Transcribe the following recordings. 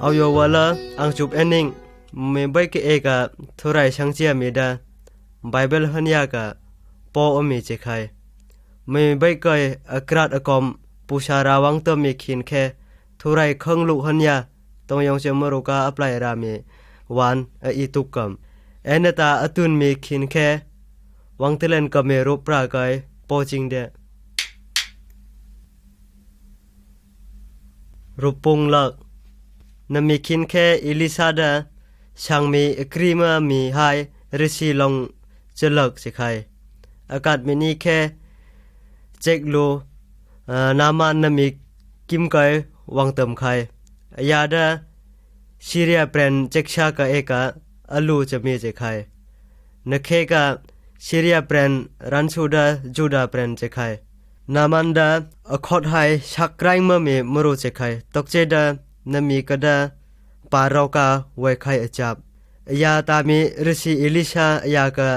เอาโยวละอังจุบเอนิงเมใบกเอกะทุไรช่างเจียมีดาไบเบิลหันยากะปออมีเจไขเมใบกอยอกราดอกอมปูชาราวังเตมีขินแค่ทุไรเคงลุหันยาต้องยองเจมรุกาอัปไลรามีวันอีตุกกมเอนตาอตุนมีขินแค่วังเตเลนกเมรุปรากอยปอจิงเดรูปงลักนมีขินแค่อิลิซาดาช่างมีครีมามีไฮริซีลงจะเลิกสิใครอากาศมินีแค่เจกโลนามันนมีกิมกอยวังเติมใครยาดาซีเรียเปรนเจกชากะเอกะอลูจะมีเจใครนเคกะซีเรียเปรนรันซูดาจูดาเปรนเจใครนามันดาอคอดไฮชักไกรเมื่อมีมรุเจใครตกเจดานมีกะดาปารอกาไว้ไข่อจับยาตามีฤษีอิลิชายากะ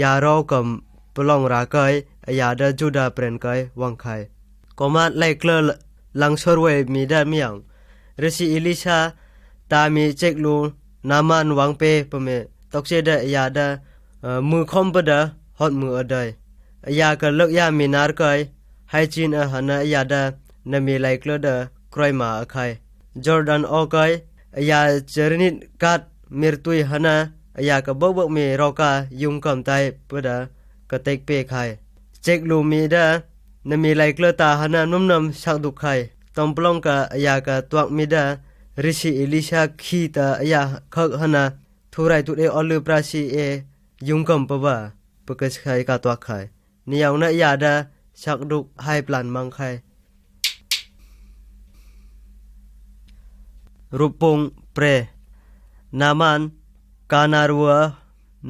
ยารอกมปลองรากอยยาดาจูดาเปรนกอยวังไข่ก็มาไล่เคลลังชรวยมีดามียังฤษีอิลิชาตามีเจกลูนามันวังเปปเมตกเจดายาดามือคอมปดาฮอดมืออดายยากะเลิกยามีนารกอยให้จีนหนายาดานมีไล่เคลดครอยมาไข่จอร์แดนออกอยยาเจรนิดกัดมิรตุยหนะยากะบกมีรอกายุงกำไตปดากะเตกเปไข่เจกลูมีดานมีไลกลตาหนะนุ่มนำชักดุไข่ต้องปลองกะยากะตวกมีดาริชิอิลิชาขีตายาคักหนะทุไรตุเออลือปราชีเอยุงกำปบาปกสไข่กะตวกไข่นิยาวนะยาดาชักดุให้ปลันมังไข่รูปงเปรนามันกานารัว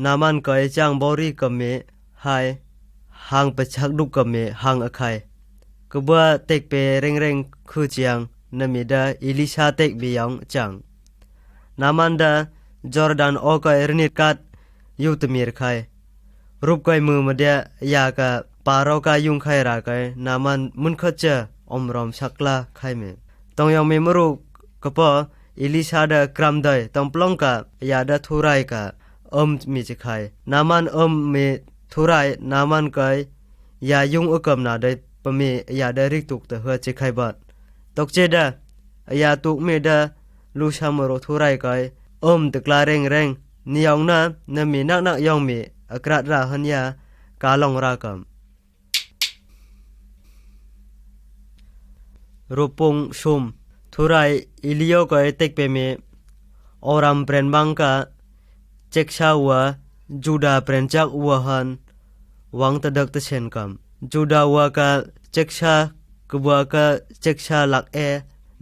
นามันกอยจังบริกเมไฮหางประชักดุกเมหางอไข่กบัวเตกเปเร่งคือเจียงนมิดาอิลิชาเตกบิยังจังนามันดาจอร์แดนออกอยรนิดกัดยุตมีรไข่รูปกอยมือมาเดียยากะปารอกายุงไข่รากอยนามันมุนขจอมรอมชักลาไข่เมต้องยังมีมรุกปออิลิชาดากรัมไดต้องปลองกะยาดาทุไรกะมีจิไข่นามันมีทุไรนามันกอยยายุงอกมนาได้ปะมียาดาริกตุกตะเฮจิไข่บัดตกเจดายาตุกเมดาลูชามโรทุไรกอยตะกลาเร่งนิยองนะนมีนักยองมีอกราดราหันยากาลองรากมรูปงชุมทุไรอิลิโยกอยเตกเปเมออรัมเปรนบังกาเจกชาวะจูดาเปรนจักวะหันวังตะดักตะเชนกัมจูดาวะกาเจกชากบัวกาเจกชาลัก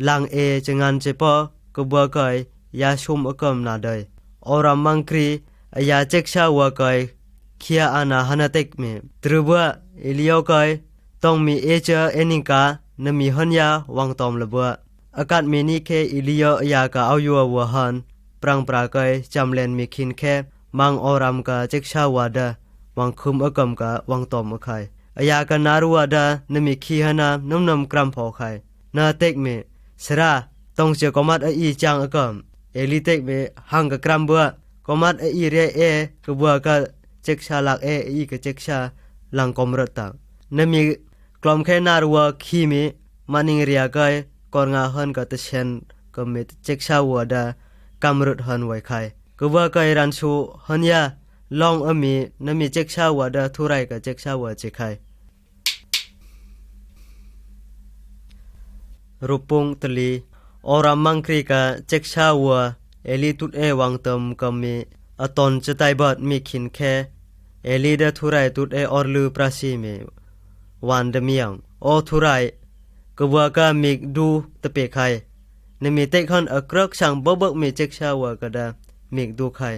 ลังจงันเจปอกบัวกอยยาชุมอกมนาไดออรัมมังครียาเจกชาวะกอยเคียอานาหันเตกเมตรบัวอิลิโยกอยต้องมีเจเอนิกานมีหันยาวังตอมละบัวอากาศมีนี่แค่อิลิโยยากะเอายัววัวหันปรังปรากอยจำเลนมีขินแค่มังออรัมกะเจกชาวาดาวังคุมอกมกะวังตอมอไข่อยากะนารัวดานมีขีหนานุ่มนำกรัมพอไข่นาเตกเมสระต้องเจอกมัดอีจังอกมเอลิเตกเมหังกะกรัมบัวกมัดอีเรกบัวกะเจกชาลักอีกะเจกชาลังกอมรตังนมีกลอมแค่นารัวขีเมมันิงเรียกอยกอรงาหันกะตะเชนกะเมเจกชาวดากำรุดหันไว้ไข่กบัวกอยรันชูหันยาลองมีนมีเจกชาวดาทุไรกะเจกชาวเจไข่รูปงตลีออรามังครีกะเจกชาวเอลิตุดวังตมกะมีอตอนจะไตบัดมีขินแค่เอลิดาทุไรตุดออรลือปราซีเมวันดมียังอทุไรกบัวกะมีดูตะเปไข่นมีเตคันอกรักช่างบกมีเจกชาวกะดามีดูไข่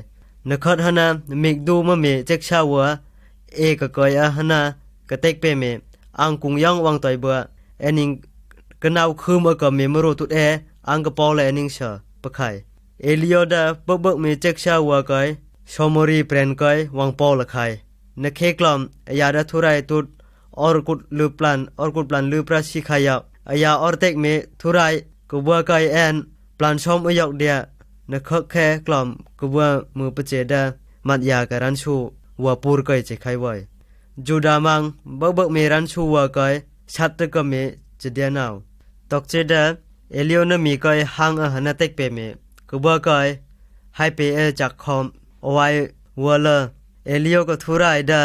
นคดหนามีดูมะมีเจกชาวกะกอยหนากะเตกเปเมอังกุงยังวังตอยบัวเอนิงกะนาวคืมอกะมีมรุตุดอังกะปอลเอนิงชาปะไข่เอลิโอดาบกมีเจกชาวกอยชอมรีเปรนกอยวังปอลไข่นเคกลอมยาดาทุไรตุดออร์กุดลือปลันลือปราชิขายายาออร์เตกเมทุไรกบัวกอยแอนป ลานชมอยอกเดียนคแค่กล่อมกบัวมือประเจดามัดยาการันชูวัวปูรก่อยจะใครไว้จูดามังบักเมรันชูวัวก่อยชัดตะก็เมจะเดียนาวตกเจดาเอลิโอนมีก่อยหังหันเต็กเปเมกบัวก่อยให้เปจากคอมเอาไว้วัวละเอลิโอก็ทุรายดา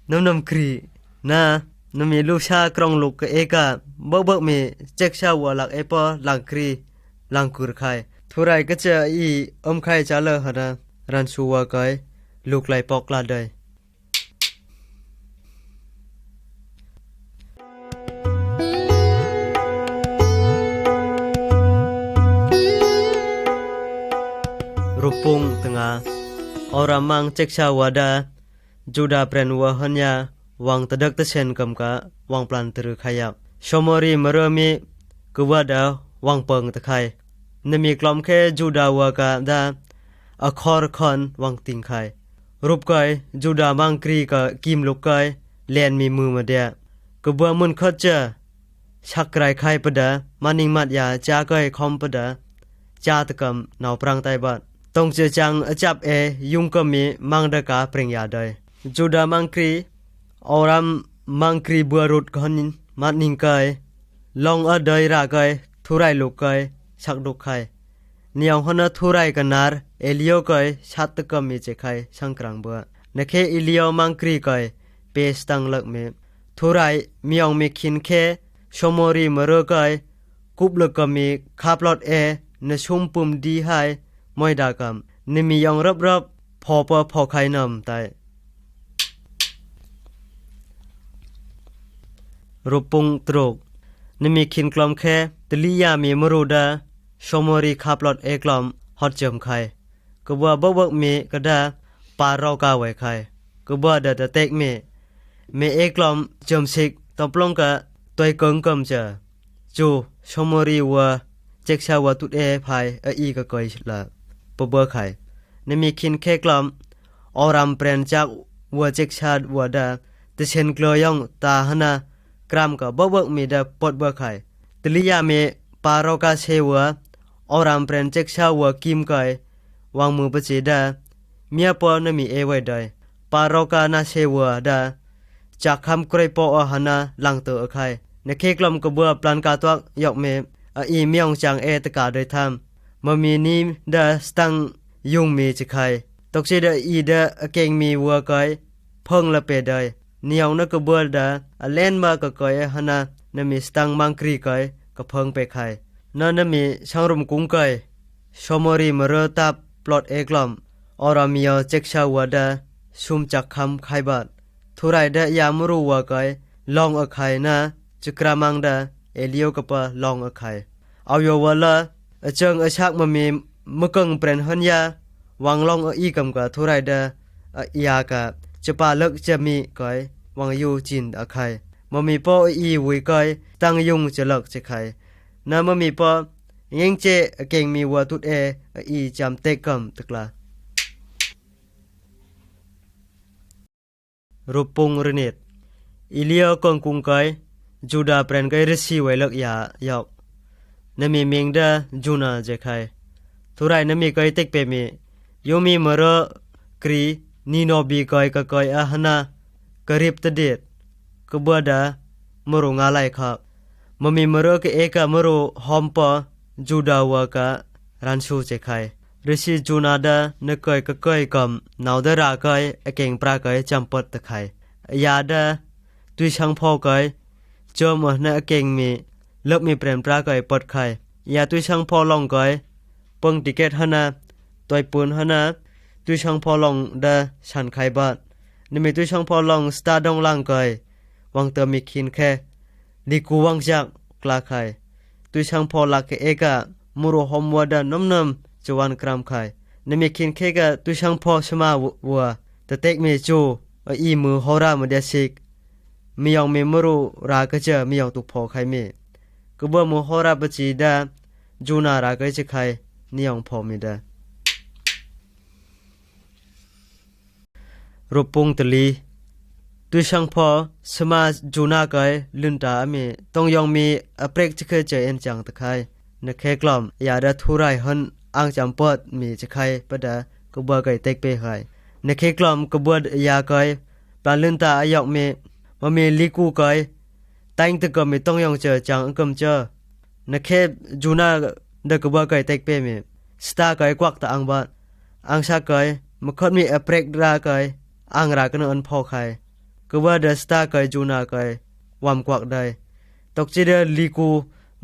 น้ำครีนะนมีลูกชากรองลูกเอกาบักเมเจ็กชาวัวหลักเอปอหลังครีหลังกุรไข่ทุไรก็จะอีไข่จะเลหนะรันชัวก้อยลูกไหลปอกลาได้รูปงตงาอรามังเจ็กชาวดาจูดาเปรนวะหันยาวังตะดักตะเชนกำกะวังปลันตรึขยับชมอรีมรมีกวาดาวังเปิงตะไคนมีกลอมแค่จูดาวากาดาอคอร์คอนวังติงไข่รูปก้อยจูดามังกรีกะกิมลูกก้อยเลียนมีมือมาเดียกบัวมุนขดเจอชักไรไข่ปะดามานิงมัดยาจ้าก้อยคอมปะดาจ้าตะกำนาวปรังไตบัดต้องเจอจังจับยุงก็มีมังดากาเปริงยาได้จูดามังกรีออรัมมังกรีบัวรุดคอนมัดนิงก้อยลองอดอยรากอยทุไรลูกก้อยชักดุกไข่เนียวหนทุไรกันนาร์เอลิโอก้อยชัดตะกมีเจไข่ช่างกลางบัวนเคเอลิโอมังกรีก้อยเปสตังเลิกเมทุไรมีองมีขินเคชมอรีมเรก้อยกุบเลิกก็มีขับรถนชุมปุ่มดีไฮมวยดากรรมนิมียองรับพอพอไข่นำไตรูปงตรกนิมีขินกลอมแค่ตลียามีมรูดาชมอรีขับรถกลอมฮอตเจิมไข่กบัวบักมีกระดาปาเรากาไว้ไข่กบัวเดตเต็กมีกลอมเจิมสิกตบลงกะตัวเกิงกำเจอจูชมอรีวัวเจ็กชาวตุดภายอีกก่อยละปบัวไข่นมีขินแค่กลอมอรามเปรนจากวัวเจ็กชาดวัวดาตเชนกลอยองตาหนากรามกับบักมีดาปดบัวไข่ตลียามีปารอกาเชวัวอรามเปรนเจ็กชาวัวกิมก่อยวางมือประจีดาเมียปอนมีไว้ได้ปารอกานาเชวัวดาจากคำกรปอหนาลังเตอไข่ในเคกลมกบัวปลันกาตักยอกเมอีเมียงจังตะกาโดยทำมมีนีดาสตังยุงมีจิไข่ตกเสดอีดาเก่งมีวัวก่อยเพิ่งละเปได้เนียวนักบัวดาเล่นมากก่อยหนานมีสตังมังกรีก่อยก็เพิ่งไปไข่นั่นมีช่างรุมกุ้งก่อยชมรีมเรตับปลอดกลอมอรามีเจ็กชาวดาชุมจักคำไข่บาดทุไรได้ยามรู้ว่าก่อยลองไข่นะจุกรามังดาเอลิโอกับลองไข่เอาโยวละเจิงชักมีมกังเปรนหันยาวางลองอีกำกับทุไรดายากะจะปาเลิกจะมีก่อยวางยูจินไข่มีปออีวุยก่อยตั้งยุงจะเลิกจะไข่น้ำมีปอยังเจเก่งมีวัวตุดอีจำเตกำตึกละรูปงรเนตอิเลียกงกุงก่อยจูดาเปรนก่อยริสีไว้เลิกยาวน้ำมีเมียงดาจูนาจะไข่ทุไรน้ำมีก่อยเตกเปมีโยมีมรกรีนีโนบีก่อยก่อยหนากริบตเดดกบัวดามรุงอะไรครับมีมรกเอกมรุหอมปอจูดาวกะรันชูเจไข่ฤษีจูนาดานกอยก่อยกำนาวดรากอยเก่งปรากอยจำปดตะไข่ยาดาตุยช่างพ่อกอยจอมนเก่งมีเลิกมีเปลี่ยนปรากอยปดไข่ยาตุยช่างพ่อลองกอยปงติเกตหนาตัวปูนหนาตุยช่างพ่อลองดาฉันไข่บาดนี่มีตุยช่างพ่อลองสตาร์ดงล่างกอยวังเตอมีคินแค่ดีกูวังจากกลาไข่ตุยช่างพ่อลักเอกะมุโรหอมวัวดานน้ำจวนกรามไข่นี่มีคินแค่กะตุยช่างพ่อชมาวัวแต่เต็กมีจูอีมือฮอรามันเดียสิกมียองมีมรุรากะเจมียองตุกพอไข่มีก็บ่มือฮอราบจีดาจูนารากะเจไข่นี่ยองพอมีดารูปงตลีตุช่างพอสมาจูนาไกลุนตามีต้องยองมีอเปรกจะเคยเจอเอ็นจังตะไคร นเคกลอมยาดาทุไรหันอังจำปอดมีจะใครปะดากบัวไก่เต็กไปหายนเคกลอมกบัวยาไก่ปลาลืนตาอายอกมีว่ามีลิกูไก่ตั้งตะกมีต้องยองเจอจังกำเจอนเคจูนาดกบัวไก่เต็กไปมีสตาไก่กวักตาอังบาอังชาไก่มคดมีอเปรกราไก่อังรากันอันพอไข่กบัวเดสตาไก่จูนาไก่วามกวักได้ตกจีเดลิกู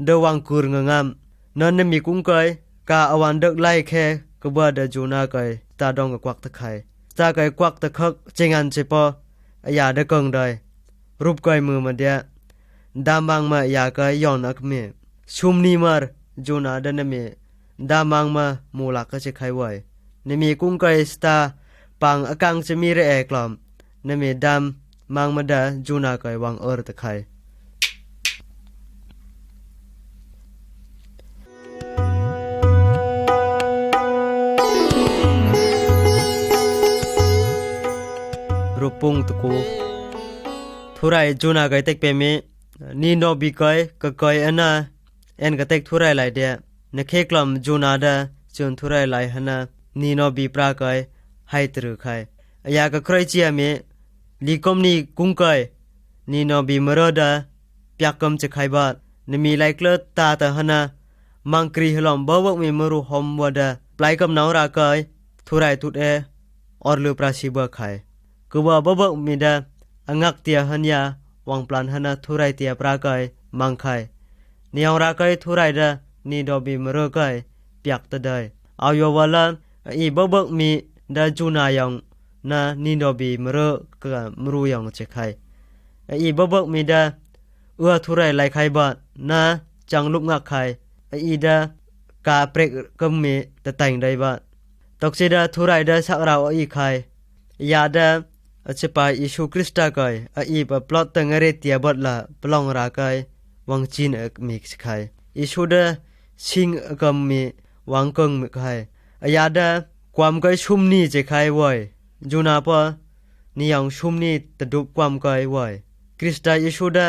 เดวังกุรงงามนั่นมีกุ้งไก่กาอวันเดกไล่แค่กบัวเดจูนาไก่ตาดองกวักตะไข่ตาไก่กวักตะคักเจงันเจปอยาเดกงได้รูปไก่มือมาเดียดามังมาอยาไก่ย้อนอักเมชุมนีมารจูนาเดนเมดามังมามูลักก็จะไขไว้นมีกุ้งไก่สตาปังอกังจะมีเรเอกลอมนมีดามมังมาดาจูนาไก่วังตะไข่รูปปุงตะกูทุไรจูนาไก่เต็กเปเมนีโนบิไก่กะไก่อันน่ะเอ็นกะเต็กทุไรหลายเดียนเคกลอมจูนาดาจุนทุไรหลายหนะนีโนบิปราไก่ให้ตรึไข่อยากะใครเจียเมลีกอมนีกุงไก่นีโนบิมรดาปยักกมจะไข่บาดนมีไลกลตาตะหนะมังกรีหลอมบ่วกมีมรุหอมวดาปลายกำนาวราไก่ทุไรทุดเอออร์ลือปราชิบะไข่กบัวบ่วกมีดาอักเตียหันยาวังปลานหนะทุไรเตียปราไก่มังไข่นีเอาราไก่ทุไรดานีโนบิมรไก่ปยักตะได้เอาโยวลาอีบ่วกมีดาจูนายองนานีโนบีมรกะมรูยองเจไข่อีบ่วกมีดาทุไรไลไข่บาดนาจังลุกงักไข่อีดากาเปรกกมมีตะแต่งได้บาดตกเสดาทุไรดาสักราวอีไข่ยาดาจะไปอิชูคริสตาไก่อีปปลอดตังเรเตียบดละปลองราไก่วังจีนมีไข่อิชูดาชิงกมมีวังกงมีไข่ยาดาความไก่ชุมนี้จะไข่ไว้จูนาปะนิยองชุมนี้ตะดุบความไก่ไว้คริสตาอิชูดา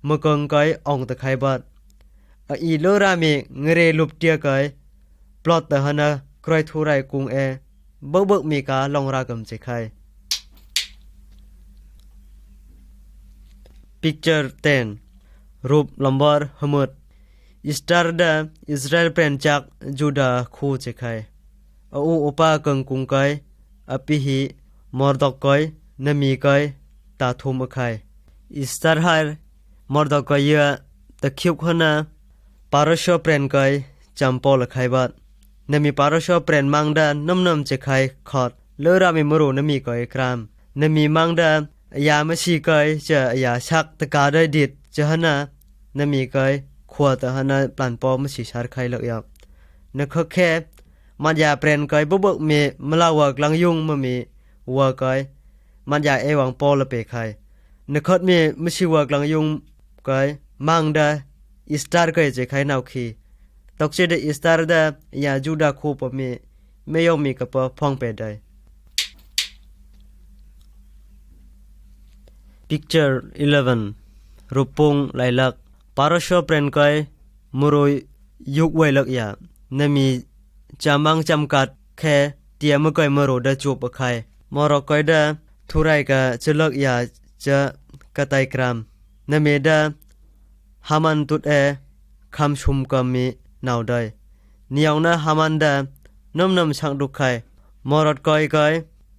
มกงไก่องตะไข่บาดอีโลรามีเงเรลุบเตียไก่ปลอดตะหนะใครทุไรกุงบ่มีกาลองรากมจะไข่Picture 10 รูปลำบารหมดอิสตาร์ดาอิสราเอลเป็นจากจูดาคู่เจไข่อุปากังกุงไก่อภิหิมอร์ดอกไก่นมีไก่ตาทุมไข่อิสตาร์ฮาร์มอร์ดอกไก่ยะตะคิวขนาปารชอเป็นไก่จำปอลไข่บาดนมีปารชอเป็นมังดาน้ำเจไข่ขอดเลรามิมรูนมีไก่ครามนมีมังดายามชีไก่จะยาชักตะกาได้ดิดจะหนานมีไก่ขวดตะหนาปลานปอมสีชาร์ไข่เลือกยับนักแค่มันยาเปลี่ยนไก่บ่มีมลาวกลังยุงมีวัวไก่มันยาวังปอละเปไข่นักมีมชิวกลังยุงไก่มังดาอิสตาร์ไก่จะไข่นาวขีตกเชดอิสตาร์ดายาจูดาคูปมีไม่ยอมมีกับพองเปได้ Picture 11 รูปปุงไลลักปารชอเปรนไก่มรอยยุกไว้ลักยานมีจามังจำกัดแค่เตียมไก่มรอดจูบไข่มรอไก่ดาทุไรกะจะลักยาจะกะไตกรามนมีดาหามันตุดคำชุมกมีนาวได้นิยองนะหามันดาน้ำช่างดุไข่มรดไก่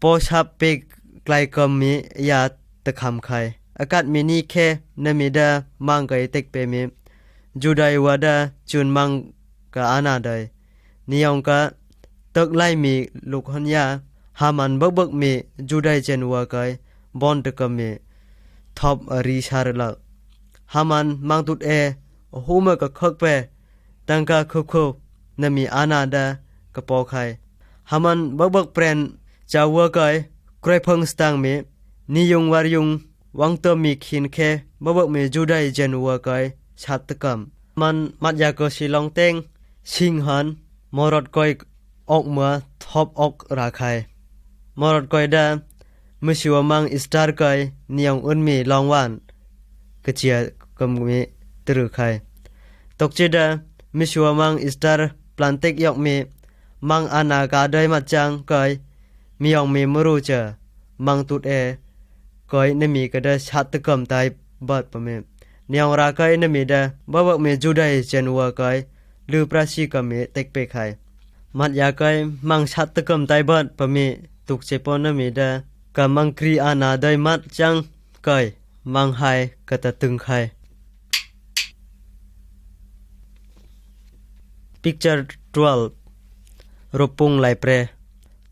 ปอชับเปกไกลกมียาตะคำไข่อากาศมินีแค่นมีดามังไก่เต็กเปมีจูไดวาดาจุนมังกะอานาได้นิยองกะตึกไล่มีลูกหันยาหามันบักมีจูไดเจนวาไก่บอนตะกมีทอบรีชาร์ละหามันมังตุดหูมกะคักเปตังกะคุนมีอานาดากะปอไข่หามันบักเปรนจาวาไก่ใครพังสตางมีนิยงวายุงวังเตมีขินแค่บักมีจูไดเจนวาไก่ชัดตะกำมันมัดยากสิลองเต็งชิงหันมรดไก่ออกมาทอบออกราไข่มรดไก่ดามื่อชิวมังอิสตาร์ไก่นิยงอุนมีลองวานกะเจียกำมีตรึไข่ตกเจดา มิชัวมังอิสตาร์ปลันติกยอกมีมังอานากาได้มัดจังก้อยมียองมีมรู้เจอมังตุดก้อยนมีก็ได้ชัดตะกำตายบัดปะเมเนียงราก้อยนมีได้บ่บักเมจูได้เจนวัวก้อยลือประชีกเมเต็กเปไขมัดยาก้อยมังชัดตะกำตายบัดปะเมตุกเจปอนนมีได้กะมังครีอานาได้มัดจังก้อยมังไฮกะตะตึงไขPicture 12 Ropung lai pre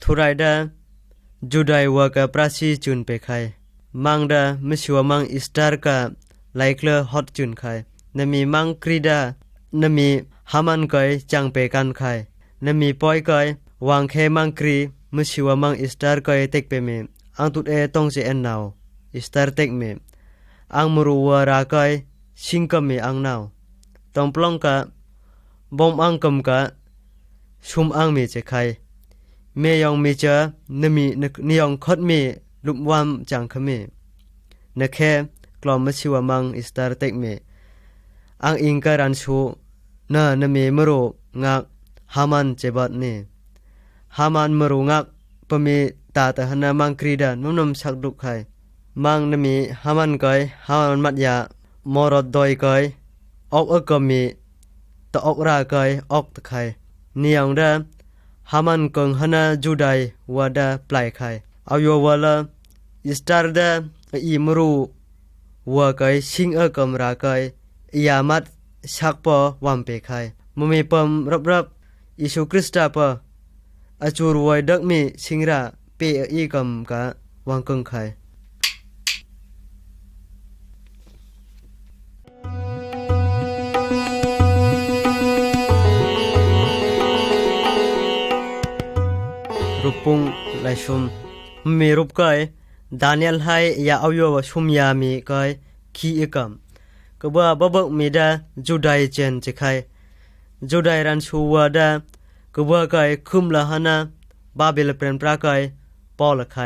Thuraida Judai wa ka prasi chun pe khai Mangda Mishwa mang Star ka laikle hot chun khai Nami mang krida Nami haman kai chang pe kan khai Nami poi kai wang khe mang kri Mishwa mang Star kai tek pe me Ang tut tong se en naw Star tek me Ang muru wa ra kai singkam me ang naw Tong plong ka bom ang kam ka shum ang mi che khai me yong mi cha nami niong khot mi lup wam chang khame na khe klom ma chiwa mang star tek me ang ing ka ran chu na nami maro ngak haman che bat ne haman maro ngak pami ta ta hana mang krida nunam sak duk khai mang nami haman kai haman mat ya morot doi kai ok akamiตะออกราไกออกตะไข่เนียงดาหามันกงหนาจูไดวาดาปลายไข่เอาโยวาลาอิสตาร์ดาอีมรูวาไกชิงกำราไกยามัดชักปอวามเปไข่มมีปมรับอิสุคริสตาปอจูรวยดักมีชิงราเปอีกำกะวางกงไข่รูปงไลชุมมีรูปก้อยดานิเอลให้ยาเอาโยวชุมยามีก้อยขี้อีกำก็ว่าบ่บมีดาจูไดเจนจะใครจูไดรันชูวาดาก็ว่าก้อยคุมละหนาบาบิลเป็นปราก้อยปอละใคร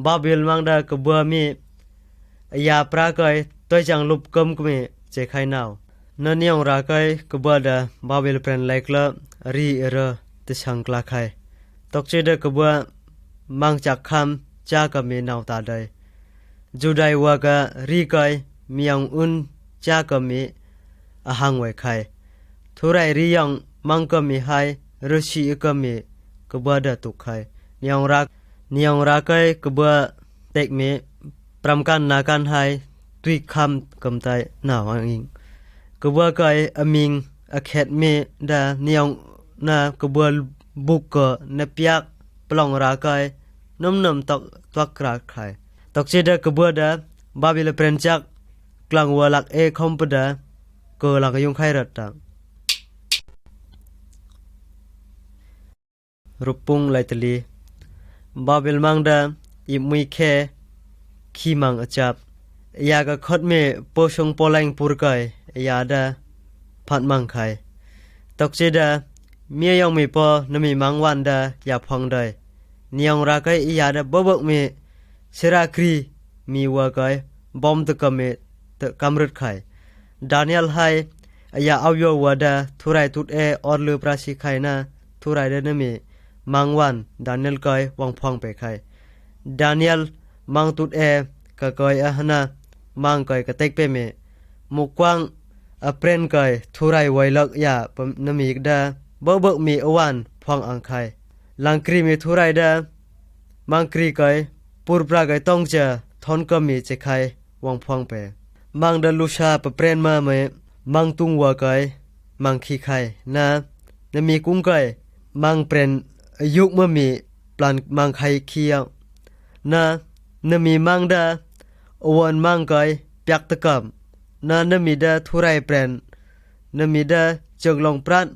บาบิลมังดาก็ว่ามียาปราก้อยตัวจังลุบกำก็มีจะใครนาวนั่นยองราก้อยก็ว่าดาบาบิลเป็นไลค์ละรีเอรติชังกลาใครตกเจดกบัวมังจักคำจากมีนาวตาใดจูไดวากะรีกายมียองอุนจากมีอาหังไว้ไข่ทุไรรียองมังกมีไฮฤชีกมีกบัวดตุกไข่นิยองรักไกกบัวเต็กมีปรำกันนากันไฮตุยคำกำไตหนาวอิงกบัวไกอมิงอแคดมีดานิยองนากบัวบุกก็นเปียกปล่องรากายน้ำตกตวกราคายตกเจดกบัวดาบาบิลเปรนจักกลางวัวหลักคอมปดาก็หลักยุงไข่รัดตารูปงไลตลีบาบิลมังดาอิมุยแค่ขี้มังอจับยากขดเมโปชงปอแรงปุรกายยาดาพัดมังไข่ตกเจดาเมียยองมีปอนมีมังวันดาอย่าพองได้นิยองรักไออยาดาบบกมีเสราครีมีวัวไกบอมตะกะเมตะกำรึดไข่ดานิเอลไฮอย่าเอาโยวดาทุไรตุดออร์ลือปราชิไข่นาทุไรเดนมีมังวันดานิเอลไกวังพองไปไข่ดานิเอลมังตุดกะไกอะหนามังไกกะเต็กเปเมมุกวังอเปรนไกทุไรไวลักยาปนมีกดาบกมีอวันพองอังไข่ลังครีมีทุไรดามังครีไกปูรปราไกต้องเจอทอนก็มีเจไข่วังพองไปมังดาลูชาปเปรนมาเมมังตุงวัวไกมังขี้ไข่นมีกุ้งไกมังเปรนยุกเมื่อมีปลันมังไข่เคียวนมีมังดาอวันมังไกเปียกตะกำนมีดาทุไรเปรนมีดาจงลองปรัน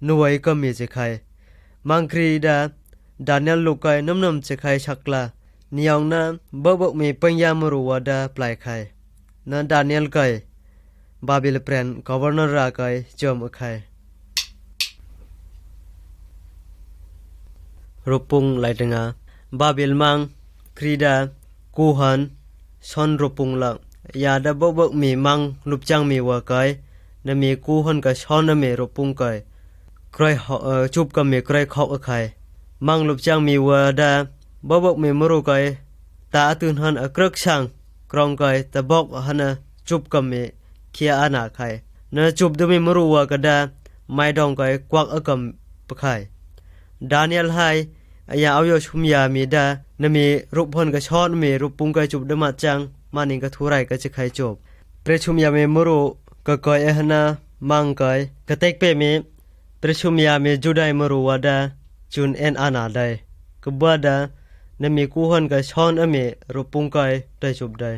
นวยก็มีเจไข่มังครีดาดานิเอลลูกไกน้ำเจไข่ชักลานิยองบกมีปัญญามรูวดาปลายไข่ดานิเอลไกบาบิลเปรนกอเวอร์เนอร์ราไกจอมไข่รูปงไลติงาบาบิลมังครีดากูฮันซอนรูปงลักยาดาบกมีมังลุบจังมีวัวไก นมีกูหนกะช้อนนเมรปุงกอยใครจุบกะเมใครขอกใครมังลุบจังมีวะดาบบกเมมรุกอยตาตุนหันกรึกช่างกรองกอยตะบอกหันจุบกะเมเคียอานาใครนจุบดเมมรุวะกะดาไม่ดองกอยกวักกำปะใครดานิเอลไฮอยาเอาโยชุมยามีดานมีรูปพนกะช้อนเมรูปปุงกอยจุบดมาจังมานิงกะทุไรกะจะใครจบเปรชุมยาเมมรุกะกอยหนามังกอยกะเตกเปเมเปรชุมยาเมจุไดมรุวะดาจุนเอ็นอานาไดกบัวดานมีกูหนกะช้อนเมรูปปุงกอยได้จุบได้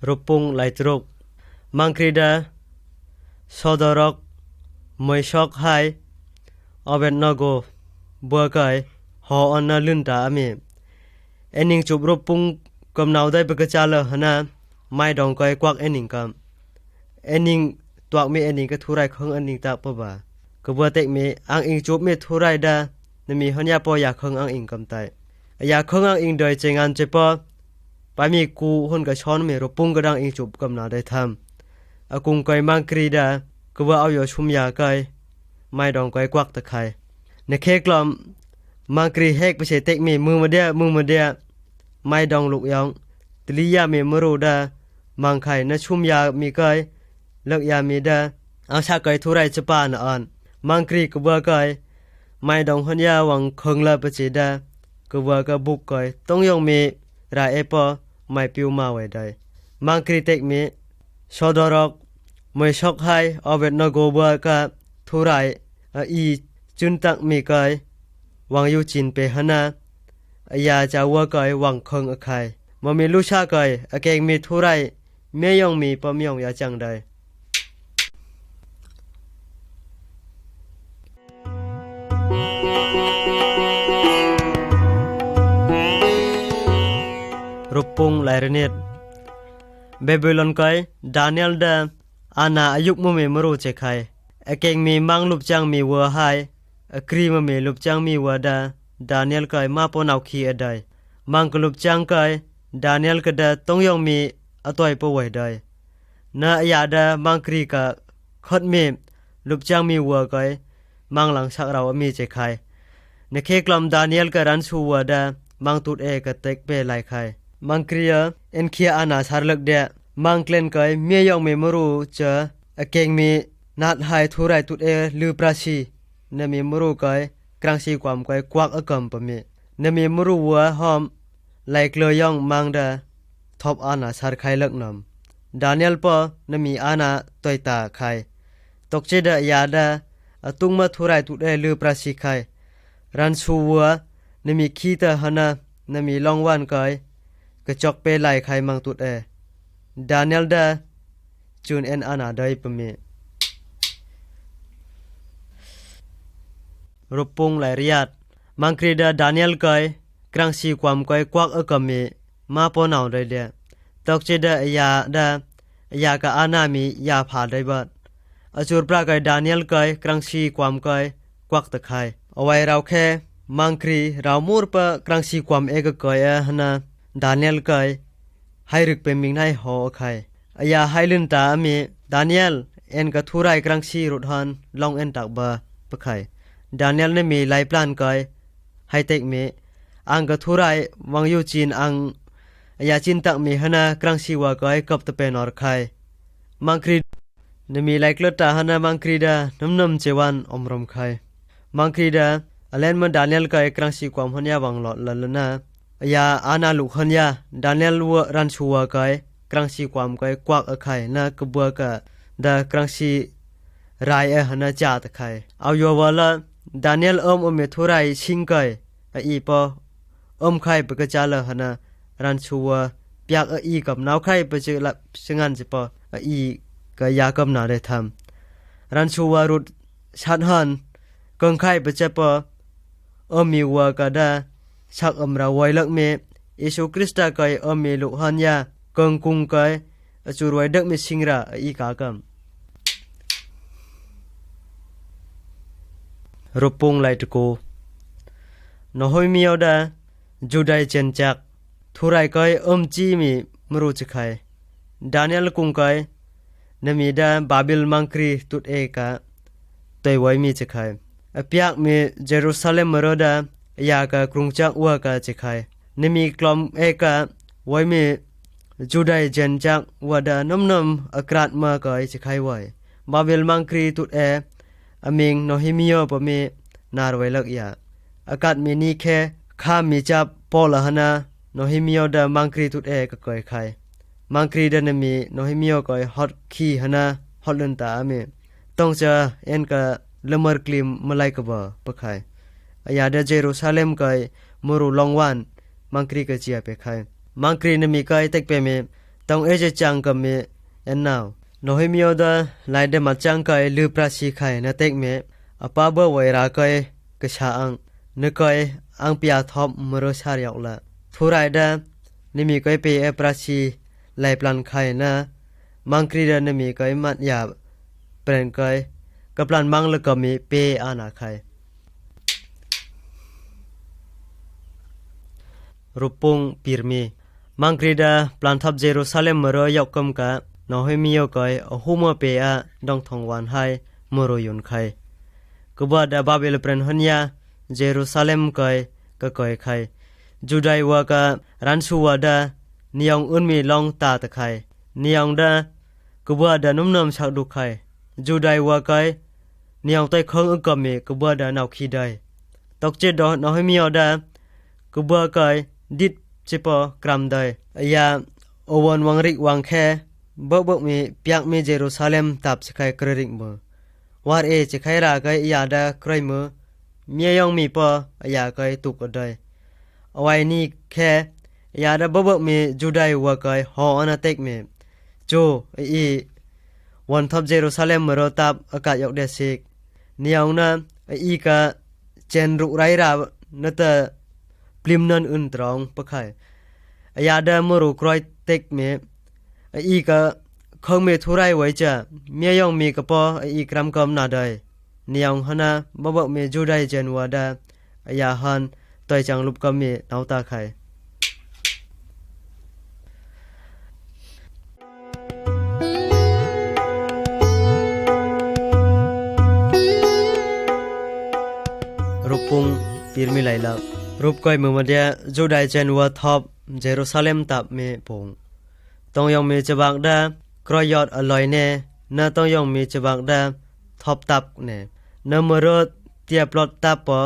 รูปปุงไลตรกมังครีดาสอดรกมวยชอกไฮอเวนนโกบัวกอยหออันนาลุนตาเมเอ็นิงจุบรูปปุงกำนาวได้เบกจาลหนาไม่ดองกอยกวักเอ็นิงกำเอ็นิงตัวเมเอ็นิงก็ทุไรของเอ็นิงตาปะบากบัวเตกเมอังอิงจุบเมทุไรดานมีหันยาปอยากของอังอิงกำไตอยากของอังอิงโดยเจงานเจปอไปมีกูหนกะช้อนเมรูปปุงกระดังอิงจุบกำนาวได้ทำอากุงกอยมังครีดากบัวเอาอยู่ชุมยากอยไม่ดองกอยกวักตะไคในเคกลอมมังครีเฮกไปเชเตกเมมือมาเดียไม่ดองลุกยองตลียาเมมรูดามังไข่นชุมยามีกอยเลิกยามีดาเอาชากอยทุไรจะปานอ่อนมังครีกบัวกอยไม่ดองหันยาวังคงลาปเจดากบัวกบุกกอยต้องยองมีรายเอปอไม่ปิวมาไว้ได้มังครีเตกเมชอดรอกมวยชอกไฮอเวตนโกบัวกะทุไรอีจุนตักมีกอยวังยูจินเปหนาอยาจาวัวกอยวังคงใครมามีลูชากอยเกงมีทุไรเมียยองมีปอมยองยาจังได้รูปปุงไลเรเนตเบบิลอนกอยดานิเอลดาอาณาอายุมุเมมรูเจไคเกงมีมังลุบจังมีวัวไฮครีมเมลุบจังมีวัวดานิเอลกอยมาปนเอาขี้ได้มังกลุบจังกอยดานิเอลก็ดาต้องยองมีอตอยปวยได้นาอยาดามังครีกะขดเมลุบจังมีวัวกอยมังหลังชักเรามีเจไคในเคกลอมดานิเอลก็รันชูวัวดามังตุดเอกเตกเปไลไคมังครีเอ็นเคียอานาสารลักเดะมังเคลนกอยเมียยองเมมรูเจเกงมีนัดไฮทุไรตุดเอลือปราชีนมีมรูกอยกลางชีความกอยกวักกำปะเมนมีมรูวัวหอมไลกเลยยองมังดาทอบอานาสารไคลักนำดานิเอลปอนมีอานาตอยตาไคตกเจดยาดาตุงมาทุไรตุดเอลือปราชีไครันชูวัวนมีขี้ตาหนานมีลองวันกอยกระจกเปไลไคมังตุดเอดานิเอลดาจูนเอ็นอานาได้ปะเมรูปปุงไลเรียดมังครีดาดานิเอลกอยกลางชีความกอยกวักกำเมมาปนเอาได้เดตกเจดยาดายากะอานามียาผาได้บัดอจูรปรากอยดานิเอลกอยกลางชีความกอยกวักตะไคเอาไว้เราแค่มังครีเรามูรปะกลางชีความเอกกอยหนาดานิเอลกอยให้รึกเป็นมิงไนหอไคอยาให้ลินตามีดานิเอลเอ็นกะทุไรกลางชีรุดหันลองเอ็นตักบาปะไคดานิเอลneมีไลปลานกอยให้เตกมีอังกะทุไรวังยูจีนอังอยาจินตักมีหนากลางชีวากอยกับตะเป็นอรไคมังครีneมีไลกลตาหนามังครีดานำเจวันอมรมไคมังครีดาอเลนมันดานิเอลกอยกลางชีความหันยาวังหลอดละนะอยาอานาลุขันยาดานิเอลวัวรันชัวกอยกลางชีความกอยกวักไคนากบัวกะดากลางชีรายหนาจาตไคเอาโยวละดานิเอลเมทุไรชิงกอยอีปอไข่ปกะจาลหนารันชัวเปียกอีกับนาวไข่ปะจึละชงันจิปอีกะยากับนาได้ทำรันชัวรุดชัดหันกังไข่ปะเจปมีวัวกะดาชักเราไว้ลักเมยิสุคริสต์กอยมีลุหันยากังกุงกอยจูรไว้ดักเมสิงระอีกากำรูปปุงไลตโกนหอยมีเอาดาจูไดเจนจักทุไรกอยจีมีมรูจไค ดาเนียลกุงกอยนมีดาบาบิลมังครีตุดเอกะตวยไว้มีจะใครอเปียกมีเยรูซาเล็มมรดายากะกรุงจักวัวกะจะใครนมีกลอมเอกะไว้มีจูไดเจนจักวัดานมอกราดมากอยจะใครไว้บาบิลมังครีตุดเออมิงโนฮิมิโอปะมีนารไว้ลักยาอากาศมีนี้แค่ข้ามมีจับปอลหนาโนฮิมิโอดามังครีตุดเอกะกอยใครมังครีดานมีโนฮิมิโอกอยฮอตคีหนาฮอตลันตามีต้องจะเอ็นกะละเมอร์กลิมมาไลกะบะปะไคอยาดาเยรูซาเล็มกอยมรุลองวันมังครีกะเจียไปไคมังครีนมีกอยเต็กเปมีต้องเอเจจังกะมีเอ็นนาวโนฮิมิโอดาไลเดมาจังกอยลือปราชีไคนะเต็กมีอปาเบไวรากอยกะชาอังนกอยอังปิอาทอบมรชารยอกละทุไรดานิมีกอยเปเอปราชีไลปลันไข่นะมังครีดานมีกอยมัดยาเปรนกอยกับปลันมังละก็มีเปอานาไข่รูปงปีรมีมังครีดาปลันทับเยรูซาเล็มมรอยกกมกะนอให้มียกอยอหุมเปอาดองทองวันให้มรยุนไข่กบดาบาเบลเปรนหันยาเยรูซาเล็มกอยก็กอยไข่จูไดวากะรันซูวาดานิยองอุนมีลองตาตะไคนิยองดากบัวดานุ่มนมชักดุไคจูไดวาไกนิยองไตคงอึกกมีกบัวดานาวขีไดตกเจดอนอให้มีอดากบัวไกดิดจิปอกรัมไดอยาโอวันวังริกวังแคบมีเปียกมีเยรูซาเล็มตับสิไคกระริกมือวาร์เอจิไคราไกอยาดาใครมือเมียยองมีปออยาไกตุกอดเอาไว้นี่แค่ยาดาบกมีจูไดวากอยฮออนาเต็กมีโจอีวันทับเยรูซาเล็มมรตับอากาศยกเดซิกนิยองนะอีกะเจนรุไรราณตะปลิมนันอุนตรองปะไข่ยาดามรุครอยเต็กมีอีกะคงมีทุไรไว้จะเมียยองมีกะปออีกรัมกอมนาไดนิยองหนะบกมีจูไดเจนวาดายาฮันตอยจังลุบกอมีนาวตาไข่รูปงปีรมีไลลารูปก้อยมือมาเดียจูไดเจนวัวทอบเยรูซาเล็มตับมีปงต้องยองมีจะบักดากรอยอดอร่อยแน่น่าต้องยองมีจะบักดาทอบตับแน่นมรดเตียปลอดตับปอ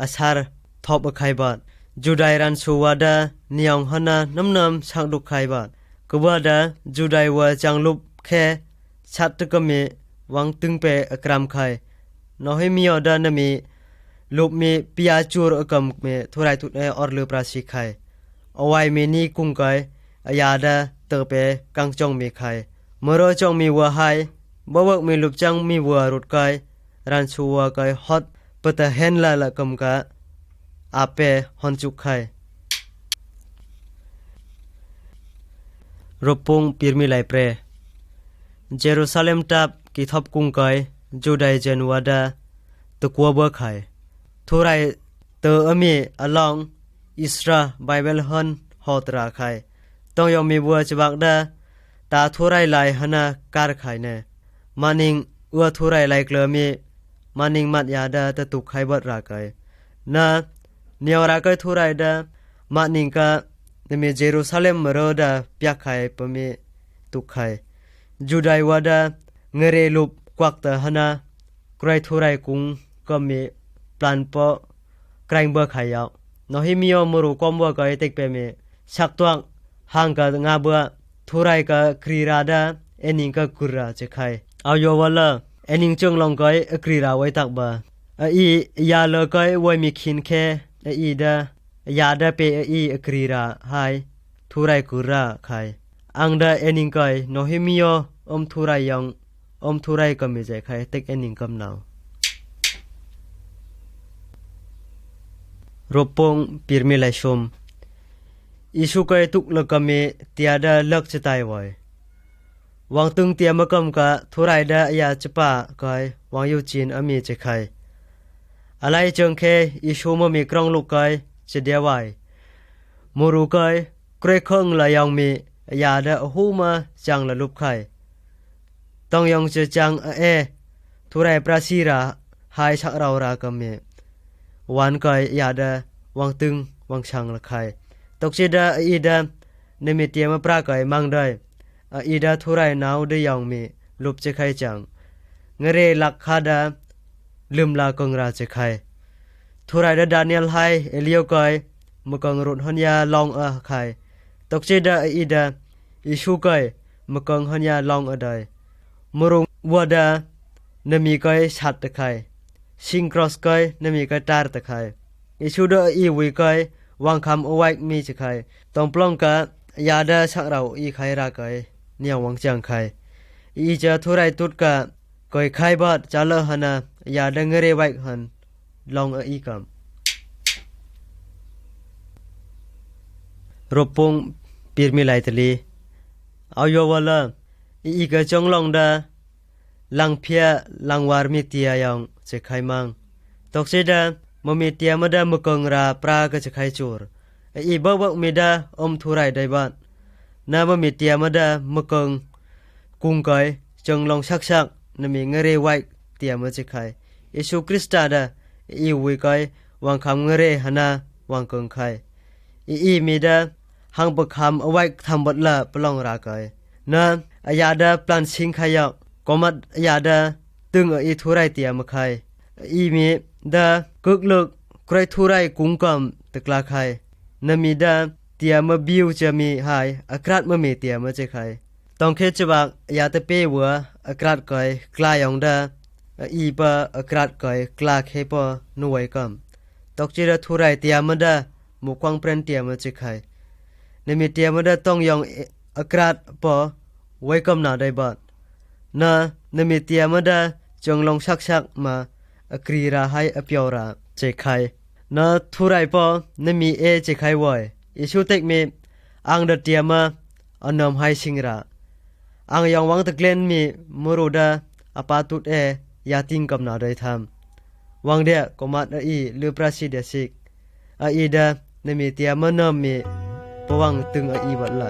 อาชาร์ทอบไข่บาดจูไดรันชูวาดานิยองหนาน้ำชักดุไข่บาดกบวดาจูไดวัวจังลุบแค่ชัดตะกมีวังตึงเปอกรามไข่นอให้มีอดานมีลูกมีปิอาจูรกำมีทุไรทุนเออร์ลือปราชิไข่เอาไว้มีนี่กุ้งไก่อยาดาเตอเปกังจงมีไข่มรอจงมีวัวไฮบวกมีลูกจังมีวัวรุดไก่รันชัวไก่ฮอตปะตะเห็นละกำกะอาเปฮอนจุกไข่รูปงปีรมีไลเปรเยรูซาเล็มตับกิทบกุ้งไก่จูไดเจนวาดาตะกัวบัวไข่ทุไรเตออมีอลองอิสราไบเบิลฮันฮอตราไข่ต้องยอมมีบัวจบักดาตาทุไรไลหนาการไข่เนมานิงอัวทุไรไลเกลมีมานิงมัดยาดาตะตุกไข่บดราไก่นาเนียวราไก่ทุไรดามานิงกะนมีเยรูซาเล็มมรดาเปียกไข่ปมีตุกไข่จูไดวาดาเงเรลุบกวักตะหนาไกรทุไรกุงก็มีปลันปอไกรงเบอไข่ยาวนอฮิมิโอมรุกอมบัวก็เต็กเปมีชักตวงห่างกับงาบัวทุไรก็ครีราดาเอนิงก็กุราจะไข่เอาโยวะละเอนิงจงลองก็ครีราไว้ตักบาอียาเลก็ไว้มีขินแค่อีดายาดาเปอีครีราไฮทุไรกุราไข่อังดาเอนิงก็นอฮิมิโอทุไรยองทุไรก็มีใจไข่เต็กเอนิงกำนาวรูปงปีรมีไลชมอิสุกายตุกลกมีเตียดาลักจะตายไว้วังตึงเตียมกำกะทุไรดายาจปากายวังยูจีนอมีจะไข่อะไรจังเคอิสุมมีกรองลูกกายจะเดียไว้มูรุกายเกรคงลายองมี ยาดะหูมาจังละลุบไข่ต้องยองจะจังทุไรปราศีราหายชักเรารากำเมวันก่อยยาดะวังตึงวังชังละไข่ตกเจดาอีดาเนมิเตียมาปราก่อยมังได้อีดาทุไรนาวได้ยองมีลุบจะไข่จังเงเรลักคาดาลืมลากงราจะไข่ทุไรดาดาเนียลไฮเอเลียวก่อยมกองรุนหันยาลองไข่ตกเจดาอีดาอิชูก่อยมกองหันยาลองได้มรุงวัวดานมีก่อยชัดตะไข่ชิงครอสก่อยนมีก่อยตาร์ตะไข่อิชูดาอีวิก่อยวางคำเอาไว้มีจะไข่ต้องปล้องกะยาดาชักเราอีไข่ราก่อยเนี่ยวังจังไข่อีจะทุไรตุดกะก่อยไข่บาดจะเลหันยาดังเรไว้หันลองอีกำรบปงปีร์มิไลตลีเอาโยวละอีกจงลองดาลังเพียลังวาร์มิเตียยังจะไข่มังตกเสดามมีเตียมดามกงราปราก็จะไข่จูรอีบักมีดาทุไรได้บ้านนามมีเตียมดามกงกุงก่อยจงลองชักนมีเงเรไว้เตียมจะไข่อิสุคริสตาดาอีวิก่อยวางคำเงเรหนาวางกงไข่อีมีดาหังบกคำเอาไว้ทำบทละปลองราก่อยนะอยาดาปลันชิงขยอกก็มัดอยาดาตึงอีทุไรเตียมไข่อีมีดากึกลึกใครทุไรกุงกำตะกลาไข่นมีดาเตียมบิวจะมีหายอากราศมีเตียมจะไข่ต้องเคจบักยาตะเปวัวอากราศก่อยกลายองดาอีปะอากราศก่อยกลาเคปนวยกำตกจิระทุไรเตียมดามุกวังเปรนเตียมจะไข่นมีเตียมดาต้องยองอากราศปอไว้กำนาได้บัดนมีเตียมดาจงลองชักมากรีราให้อเปียวราเจไข่ทุไรปอนมีเจไข่ไว้อิชูเทกมีอังดเตียมาอนมให้ชิงราอังยังวังตะเกลนมีมรูดาอปาตุดยาติงกำนาได้ทำวังเดียก็มัดอีลือปราชิเดสิกอีดานมีเตียมานมีปวังตึงอีบัดละ